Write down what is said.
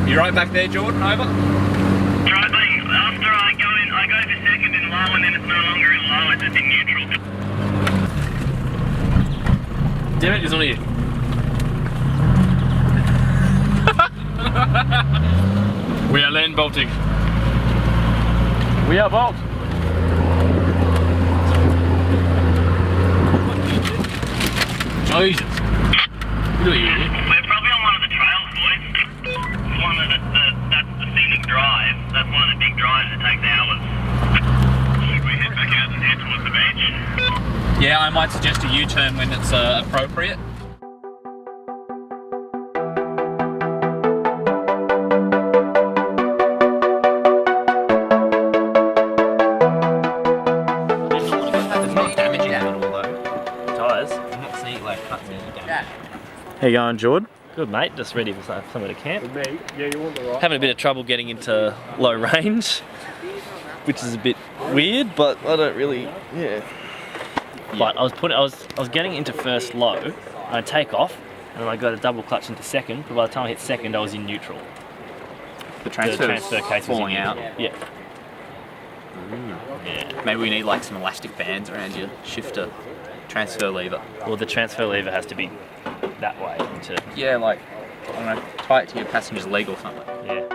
You right back there, Jordan? Over? Driving, after I go to second in low and then it's no longer in low, it's just in neutral. Damn it, it's on here. We are land bolting. We are bolt. Jesus. Look at you. We're probably on one of the trails, boys. It's one of that's the scenic drive. That's one of the big drives that takes hours. Should we head back out and head towards the beach? Yeah, I might suggest a U-turn when it's appropriate. How you going, Jordan? Good mate, just ready for somewhere to camp. With me, yeah, you want the right. Having a bit of trouble getting into low range, which is a bit weird, but I don't really, yeah. But I was getting into first low, and I take off, and then I got a double clutch into second, but by the time I hit second, I was in neutral. The transfer case falling was in out. neutral. Yeah. Yeah. Maybe we need like some elastic bands around your shifter transfer lever. Well, the transfer lever has to be that way. Yeah, like, I don't know, tie it to your passenger's leg or something. Yeah.